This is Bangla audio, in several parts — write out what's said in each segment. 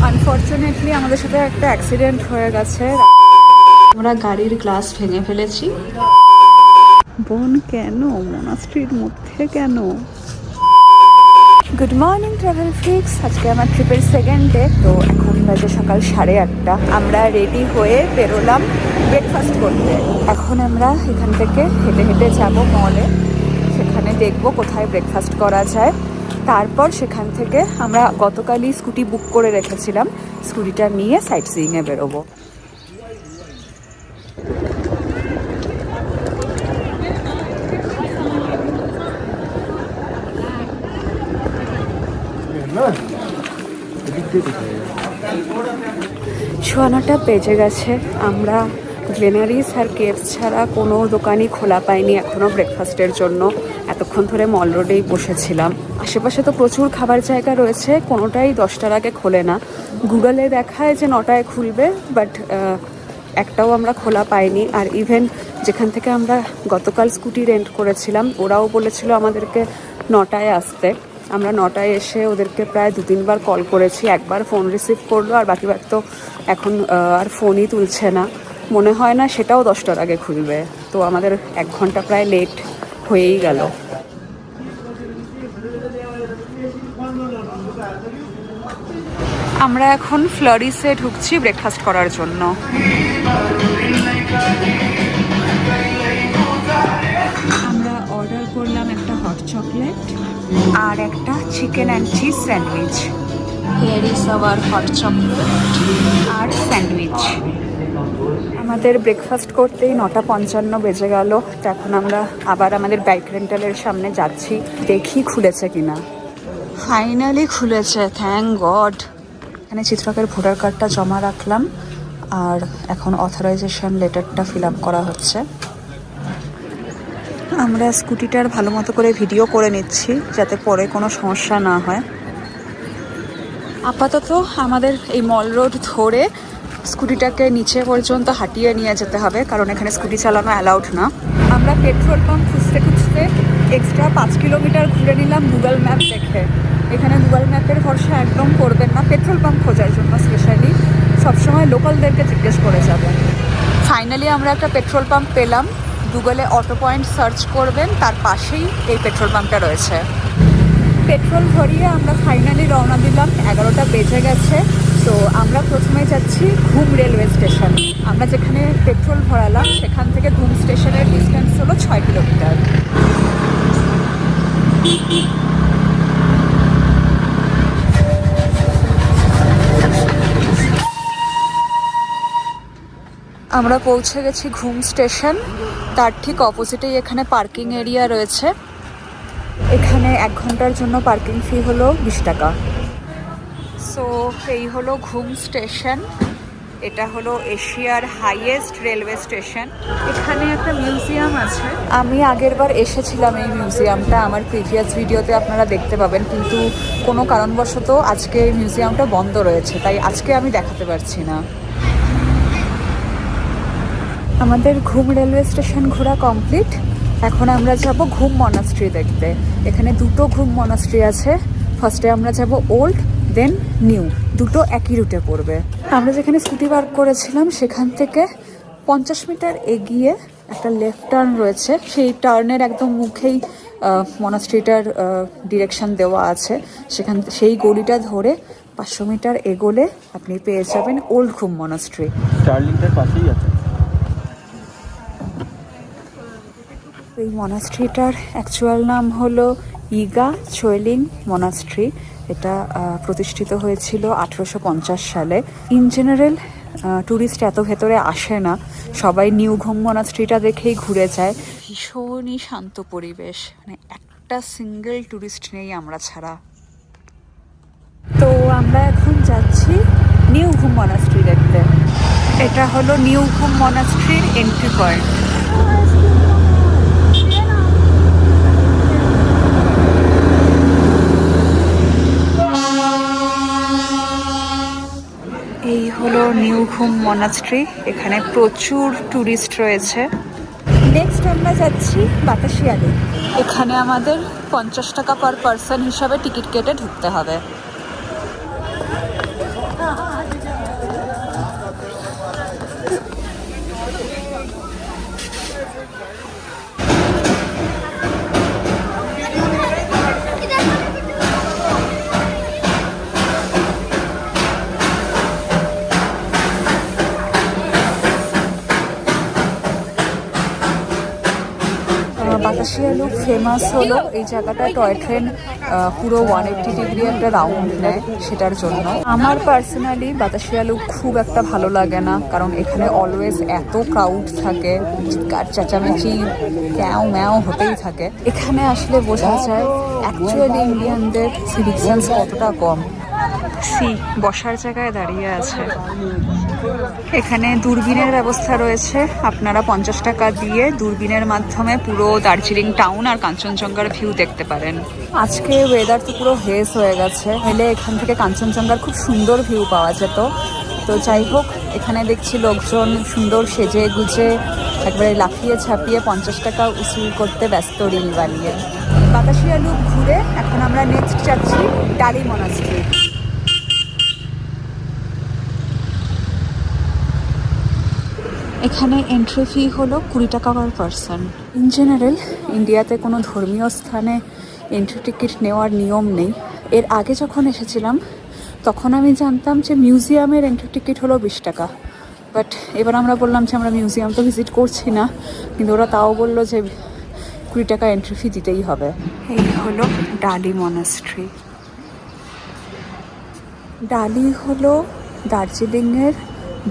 আনফর্চুনেটলি আমাদের সাথে একটা অ্যাক্সিডেন্ট হয়ে গেছে। আমরা গাড়ির গ্লাস ভেঙে ফেলেছি। বোন কেন মনাস্ট্রির মধ্যে কেন? গুড মর্নিং ট্রাভেল ফ্রিক্স, আজকে আমার ট্রিপের সেকেন্ড ডে। তো এখন বাজে সকাল 8:30। আমরা রেডি হয়ে বেরোলাম ব্রেকফাস্ট করতে। এখন আমরা এখান থেকে হেঁটে হেঁটে যাব মলে, সেখানে দেখবো কোথায় ব্রেকফাস্ট করা যায়। তারপর সেখান থেকে আমরা গতকালই স্কুটি বুক করে রেখেছিলাম, স্কুটিটা নিয়ে সাইট সিইংয়ে বেরোবো। শোয়ানোটা বেজে গেছে। আমরা গ্লেনারিস আর কেভস ছাড়া কোনো দোকানই খোলা পাইনি এখনও ব্রেকফাস্টের জন্য। এতক্ষণ ধরে মল রোডেই বসেছিলাম। আশেপাশে তো প্রচুর খাবার জায়গা রয়েছে, কোনোটাই 10টার আগে খোলে না। গুগলে দেখায় যে 9টায় খুলবে, বাট একটাও আমরা খোলা পাইনি। আর ইভেন যেখান থেকে আমরা গতকাল স্কুটি রেন্ট করেছিলাম, ওরাও বলেছিল আমাদেরকে 9টায় আসতে। আমরা 9টায় এসে ওদেরকে প্রায় 2-3 বার কল করেছি। একবার ফোন রিসিভ করলো, আর বাকিবার তো এখন আর ফোনই তুলছে না। মনে হয় না সেটাও 10টার আগে খুলবে। তো আমাদের 1 ঘন্টা প্রায় লেট হয়েই গেল। আমরা এখন ফ্লোরিসে ঢুকছি ব্রেকফাস্ট করার জন্য। আমরা অর্ডার করলাম একটা হট চকলেট আর একটা chicken and cheese sandwich. Here is our hot chocolate আর স্যান্ডউইচ। আমাদের ব্রেকফাস্ট করতেই 9:55 বেজে গেল। তো এখন আমরা আবার আমাদের বাইক রেন্টালের সামনে যাচ্ছি, দেখি খুলেছে কিনা। ফাইনালি খুলেছে, থ্যাংক গড। এখানে চিত্রকের ভোটার কার্ডটা জমা রাখলাম, আর এখন অথরাইজেশন লেটারটা ফিল আপ করা হচ্ছে। আমরা স্কুটিটার ভালো মতো করে ভিডিও করে নিচ্ছি, যাতে পরে কোনো সমস্যা না হয়। আপাতত আমাদের এই মল রোড ধরে স্কুটিটাকে নিচে পর্যন্ত হাঁটিয়ে নিয়ে যেতে হবে, কারণ এখানে স্কুটি চালানো অ্যালাউড না। আমরা পেট্রোল পাম্প খুঁজতে খুঁজতে এক্সট্রা 5 কিলোমিটার ঘুরে নিলাম গুগল ম্যাপ দেখে। এখানে গুগল ম্যাপের ভরসা একদম করবেন না পেট্রোল পাম্প খোঁজার জন্য। স্পেশালি সবসময় লোকালদেরকে জিজ্ঞেস করে যাবেন। ফাইনালি আমরা একটা পেট্রোল পাম্প পেলাম। গুগলে অটো পয়েন্ট সার্চ করবেন, তার পাশেই এই পেট্রোল পাম্পটা রয়েছে। পেট্রোল ভরিয়ে আমরা ফাইনালি রওনা দিলাম। 11টা বেজে গেছে। তো আমরা প্রথমে যাচ্ছি ঘুম রেলওয়ে স্টেশন। আমরা যেখানে পেট্রোল ভরালাম সেখান থেকে ঘুম স্টেশনের ডিস্টেন্স হলো 6 কিলোমিটার। আমরা পৌঁছে গেছি ঘুম স্টেশন। তার ঠিক অপোজিটেই এখানে পার্কিং এরিয়া রয়েছে। এখানে 1 ঘন্টার জন্য পার্কিং ফি হলো 20 টাকা। সো এই হলো ঘুম স্টেশন। এটা হলো এশিয়ার হাইয়েস্ট রেলওয়ে স্টেশন। এখানে একটা মিউজিয়াম আছে। আমি আগেরবার এসেছিলাম এই মিউজিয়ামটা, আমার প্রিভিয়াস ভিডিওতে আপনারা দেখতে পাবেন, কিন্তু কোনো কারণবশত আজকে এই মিউজিয়ামটা বন্ধ রয়েছে, তাই আজকে আমি দেখাতে পারছি না। আমাদের ঘুম রেলওয়ে স্টেশন ঘোরা কমপ্লিট। এখন আমরা যাব ঘুম মনাস্ট্রি দেখতে। এখানে 2টো ঘুম মনাস্ট্রি আছে। ফার্স্টে আমরা যাব ওল্ড, দেন নিউ, দুটো একই রুটে পড়বে। আমরা যেখানে স্কুটি পার্ক করেছিলাম সেখান থেকে 50 মিটার এগিয়ে একটা লেফট টার্ন রয়েছে। সেই টার্নের একদম মুখেই মনাস্ট্রিটার ডিরেকশন দেওয়া আছে। সেই গলিটা ধরে 500 মিটার এগোলে আপনি পেয়ে যাবেন ওল্ড ঘুম মনাস্ট্রি। স্টার্লিংটার পাশেই আছে। এই মনাস্ট্রিটার অ্যাকচুয়াল নাম হলো ইগা চোয়েলিং মনাস্ট্রি। এটা প্রতিষ্ঠিত হয়েছিল 1850 সালে। ইন জেনারেল ট্যুরিস্ট এত ভেতরে আসে না, সবাই নিউ ঘুম মনাস্ট্রিটা দেখেই ঘুরে যায়। ভীষণই শান্ত পরিবেশ, মানে একটা সিঙ্গেল ট্যুরিস্ট নেই আমরা ছাড়া। তো আমরা এখন যাচ্ছি নিউ ঘুম মনাস্ট্রি দেখতে। এটা হলো নিউ ঘুম মনাস্ট্রির এন্ট্রি পয়েন্ট। এই হলো নিউ ঘুম মনাস্ট্রি। এখানে প্রচুর ট্যুরিস্ট রয়েছে। নেক্সট আমরা যাচ্ছি বাতাসিয়া লেক। এখানে আমাদের 50 টাকা পার পারসন হিসাবে টিকিট কেটে ঢুকতে হবে। বাতাসিয়া লুপ ফেমাস হলো এই জায়গাটা টয় ট্রেন পুরো 180 ডিগ্রি একটা রাউন্ড নেয় সেটার জন্য। আমার পার্সোনালি বাতাসিয়া লুপ খুব একটা ভালো লাগে না, কারণ এখানে অলওয়েজ এত ক্রাউড থাকে, চিৎকার চেঁচামেচি ক্যাও ম্যাও হতেই থাকে। এখানে আসলে বোঝা যায় অ্যাকচুয়ালি ইন্ডিয়ানদের সিভিক সেন্স কতটা কম। বসার জায়গায় দাঁড়িয়ে আছে। এখানে দূরবীনের ব্যবস্থা রয়েছে, আপনারা 50 টাকা দিয়ে দূরবীনের মাধ্যমে পুরো দার্জিলিং টাউন আর কাঞ্চনজঙ্ঘার ভিউ দেখতে পারেন। আজকে ওয়েদার তো পুরো হেজ হয়ে গেছে, হলে এখান থেকে কাঞ্চনজঙ্ঘার খুব সুন্দর ভিউ পাওয়া যেত। তো যাই হোক, এখানে দেখছি লোকজন সুন্দর সেজে গুজে একবারে লাফিয়ে ছাপিয়ে 50 টাকা উসুল করতে ব্যস্ত রিল বানিয়ে। বাতাসিয়া লুপ ঘুরে এখন আমরা নেক্সট যাচ্ছি ডালি মনাস্ট্রি। এখানে এন্ট্রি ফি হলো 20 টাকা পার পারসন। ইন জেনারেল ইন্ডিয়াতে কোনো ধর্মীয় স্থানে এন্ট্রি টিকিট নেওয়ার নিয়ম নেই। এর আগে যখন এসেছিলাম তখন আমি জানতাম যে মিউজিয়ামের এন্ট্রি টিকিট হলো 20 টাকা, বাট এবার আমরা বললাম যে আমরা মিউজিয়াম তো ভিজিট করছি না, কিন্তু ওরা তাও বললো যে 20 টাকা এন্ট্রি ফি দিতেই হবে। এই হলো ডালি মনাস্ট্রি। ডালি হলো দার্জিলিংয়ের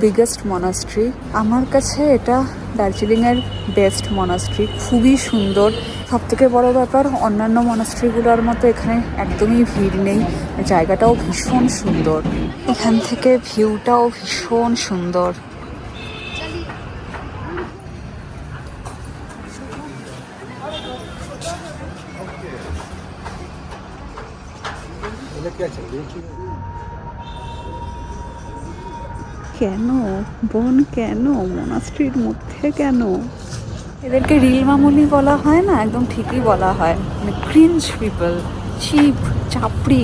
বিগেস্ট মনাস্ট্রি। আমার কাছে এটা দার্জিলিংয়ের বেস্ট মনাস্ট্রি, খুবই সুন্দর। সবথেকে বড় ব্যাপার, অন্যান্য মনাস্ট্রিগুলোর মতো এখানে একদমই ভিড় নেই, জায়গাটাও ভীষণ সুন্দর, এখান থেকে ভিউটাও ভীষণ সুন্দর। কেন বোন, কেন মনাস্ট্রির মধ্যে কেন? এদেরকে রিল মামুলি বলা হয় না, একদম ঠিকই বলা হয়। মানে ক্রিঞ্জ পিপল, চিপ, চাপড়ি,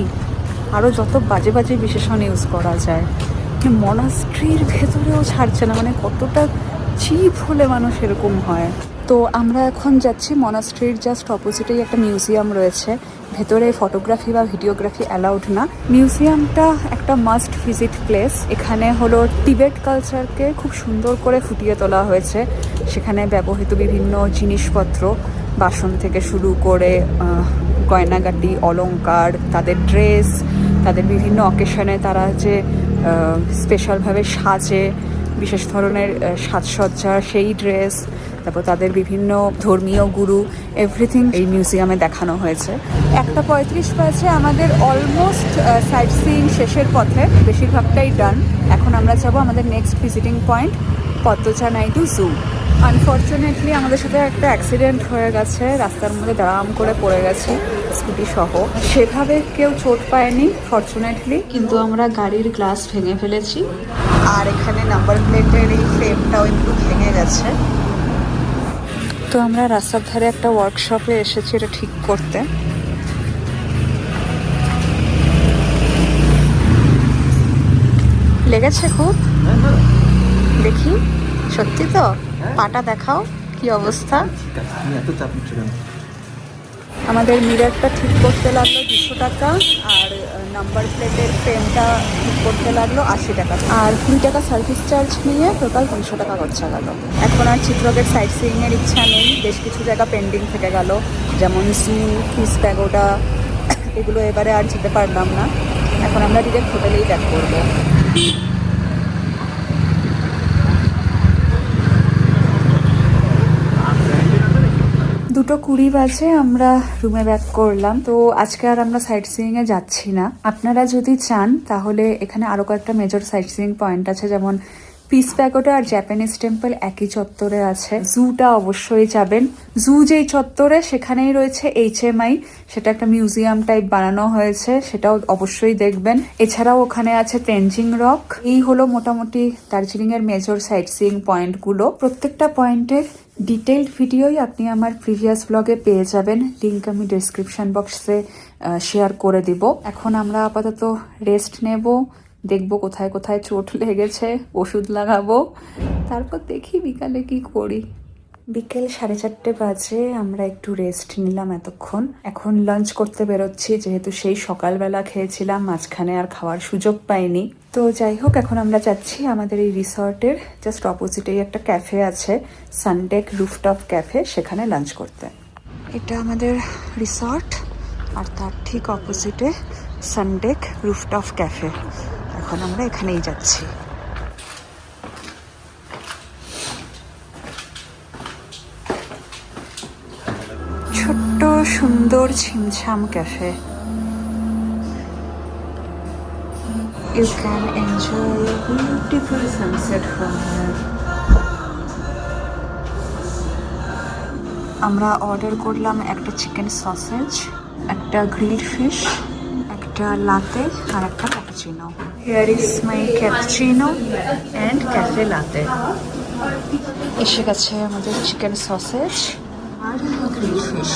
আরও যত বাজে বাজে বিশেষণ ইউজ করা যায়। মনাস্ট্রির ভেতরেও ছাড়ছে না, মানে কতটা চিপ হলে মানুষ এরকম হয়। তো আমরা এখন যাচ্ছি মনাস্ট্রির জাস্ট অপোজিটেই একটা মিউজিয়াম রয়েছে, ভেতরে ফটোগ্রাফি বা ভিডিওগ্রাফি অ্যালাউড না। মিউজিয়ামটা একটা মাস্ট ভিজিট প্লেস। এখানে হলো টিবেট কালচারকে খুব সুন্দর করে ফুটিয়ে তোলা হয়েছে। সেখানে ব্যবহৃত বিভিন্ন জিনিসপত্র, বাসন থেকে শুরু করে গয়নাগাটি, অলংকার, তাদের ড্রেস, তাদের বিভিন্ন অকেশনে তারা যে স্পেশালভাবে সাজে, বিশেষ ধরনের সাজসজ্জা, সেই ড্রেস, তারপর তাদের বিভিন্ন ধর্মীয় গুরু, এভরিথিং এই মিউজিয়ামে দেখানো হয়েছে। 1:35 বাজে, আমাদের অলমোস্ট সাইট সিইং শেষের পথে, বেশিরভাগটাই ডান। এখন আমরা যাবো আমাদের next visiting point Padmaja Naidu zoo. Unfortunately আমাদের সাথে একটা অ্যাক্সিডেন্ট হয়ে গেছে, রাস্তার মধ্যে দাঁড়াম করে পড়ে গেছি স্কুটি সহ। সেভাবে কেউ চোট পায়নি ফরচুনেটলি, কিন্তু আমরা গাড়ির গ্লাস ভেঙে ফেলেছি, আর এখানে নাম্বার প্লেটের এই ফ্রেমটাও একটু ভেঙে গেছে। তো আমরা রাস্তার ধারে একটা ওয়ার্কশপে এসেছি এটা ঠিক করতে। লেগেছে খুব? দেখি, সত্যি তো? পাটা দেখাও, কি অবস্থা। আমাদের মিররটা ঠিক করতে লাগলো 200 টাকা, আর নাম্বার প্লেটের ফ্রেমটা ঠিক করতে লাগলো 80 টাকা, আর 20 টাকা সার্ভিস চার্জ নিয়ে টোটাল 300 টাকা খরচা গেল। এখন আর চিত্রকের সাইট সিইংয়ের ইচ্ছা নেই, বেশ কিছু জায়গা পেন্ডিং থেকে গেল, যেমন জু, পিস প্যাগোডা, এগুলো এবারে আর যেতে পারলাম না। এখন আমরা ডিরেক্ট হোটেলেই ব্যাক করবো। 2:20 বাজে আমরা রুমে ব্যাক করলাম। তো আজকে আর আমরা সাইট সিইং এ যাচ্ছি না। আপনারা যদি চান তাহলে এখানে আরো কয়েকটা মেজর সাইট সিইং পয়েন্ট আছে, যেমন পিস প্যাগোডা আর জাপানিজ টেম্পল একই চত্বরে আছে। জুটা অবশ্যই যাবেন। জু যেই চত্বরে সেখানেই রয়েছে HMI, সেটা একটা মিউজিয়াম টাইপ বানানো হয়েছে, সেটাও অবশ্যই দেখবেন। এছাড়াও ওখানে আছে তেনজিং রক। এই হলো মোটামুটি দার্জিলিং এর মেজর সাইট সিইং পয়েন্টগুলো। প্রত্যেকটা পয়েন্টের ডিটেইলড ভিডিওই আপনি আমার প্রিভিয়াস ব্লগে পেয়ে যাবেন, লিঙ্ক আমি ডেসক্রিপশন বক্সে শেয়ার করে দিব। এখন আমরা আপাতত রেস্ট নেব, দেখবো কোথায় কোথায় চোট লেগেছে, ওষুধ লাগাবো, তারপর দেখি বিকালে কি করি। বিকেল 4:30 বাজে, আমরা একটু রেস্ট নিলাম এতক্ষণ। এখন লাঞ্চ করতে বেরোচ্ছি, যেহেতু সেই সকালবেলা খেয়েছিলাম, মাঝখানে আর খাওয়ার সুযোগ পাইনি। তো যাই হোক, এখন আমরা যাচ্ছি আমাদের এই রিসর্টের জাস্ট অপোজিটেই একটা ক্যাফে আছে, সানডেক রুফটপ ক্যাফে, সেখানে লাঞ্চ করতে। এটা আমাদের রিসর্ট, আর তার ঠিক অপোজিটে সানডেক রুফটপ ক্যাফে। এখন আমরা এখানেই যাচ্ছি। ছোট্ট সুন্দর ছিমছাম cafe. You can enjoy a beautiful sunset from here. আমরা অর্ডার করলাম একটা চিকেন সসেজ, একটা গ্রিলড ফিশ, একটা লাতে আর একটা cappuccino. Here is my cappuccino and cafe latte. এসে গেছে আমাদের চিকেন সসেজ আর গ্রিলড ফিশ।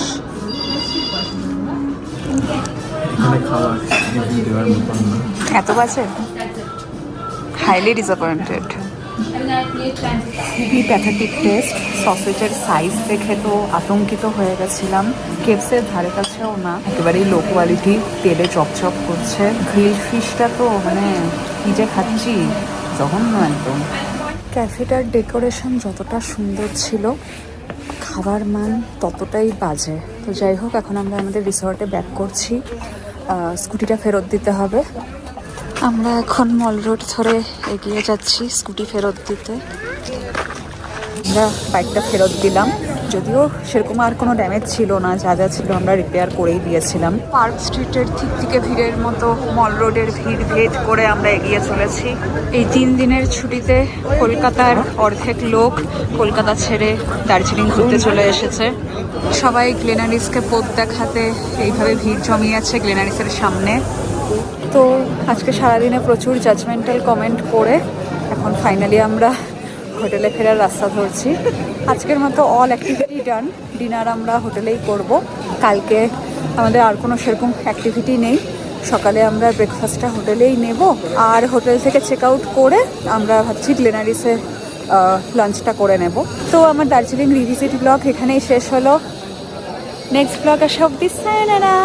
এত বাজে, হাইলি ডিসঅ্যাপয়েন্টেড। খুবই প্যাথেটিক টেস্ট। সসেজের সাইজ দেখে তো আতঙ্কিত হয়ে গেছিলাম। কেপসের ধারে কাছেও না, একেবারেই লো কোয়ালিটি, তেলে চপচপ করছে। গ্রিল ফিশটা তো মানে কি যে খাচ্ছি, জঘন্য একদম। ক্যাফেটার ডেকোরেশন যতটা সুন্দর ছিল, খাবার মান ততটাই বাজে। তো যাই হোক, এখন আমরা আমাদের রিসর্টে ব্যাক করছি। স্কুটিটা ফেরত দিতে হবে। আমরা এখন মল রোড ধরে এগিয়ে যাচ্ছি স্কুটি ফেরত দিতে। আমরা বাইকটা ফেরত দিলাম, যদিও সেরকম আর কোনো ড্যামেজ ছিল না, যা যা ছিল আমরা রিপেয়ার করেই দিয়েছিলাম। পার্ক স্ট্রিটের ঠিক থেকে ভিড়ের মতো মল রোডের ভিড় ভেদ করে আমরা এগিয়ে চলেছি। এই 3 দিনের ছুটিতে কলকাতার অর্ধেক লোক কলকাতা ছেড়ে দার্জিলিং ঘুরতে চলে এসেছে। সবাই গ্লেনারিসকে পথ দেখাতে এইভাবে ভিড় জমিয়েছে গ্লেনারিসের সামনে। তো আজকে সারাদিনে প্রচুর জাজমেন্টাল কমেন্ট করে এখন ফাইনালি আমরা হোটেলে ফেরার রাস্তা ধরছি। আজকের মতো অল অ্যাক্টিভিটি ডান। ডিনার আমরা হোটেলেই করব। কালকে আমাদের আর কোনো সেরকম অ্যাক্টিভিটি নেই। সকালে আমরা ব্রেকফাস্টটা হোটেলেই নেব, আর হোটেল থেকে চেক আউট করে আমরা ভাবছি গ্লেনারিসে লাঞ্চটা করে নেব। তো আমার দার্জিলিং রিভিজিট ব্লগ এখানেই শেষ হলো। নেক্সট ব্লগ আসা অব্দি, সায়োনারা।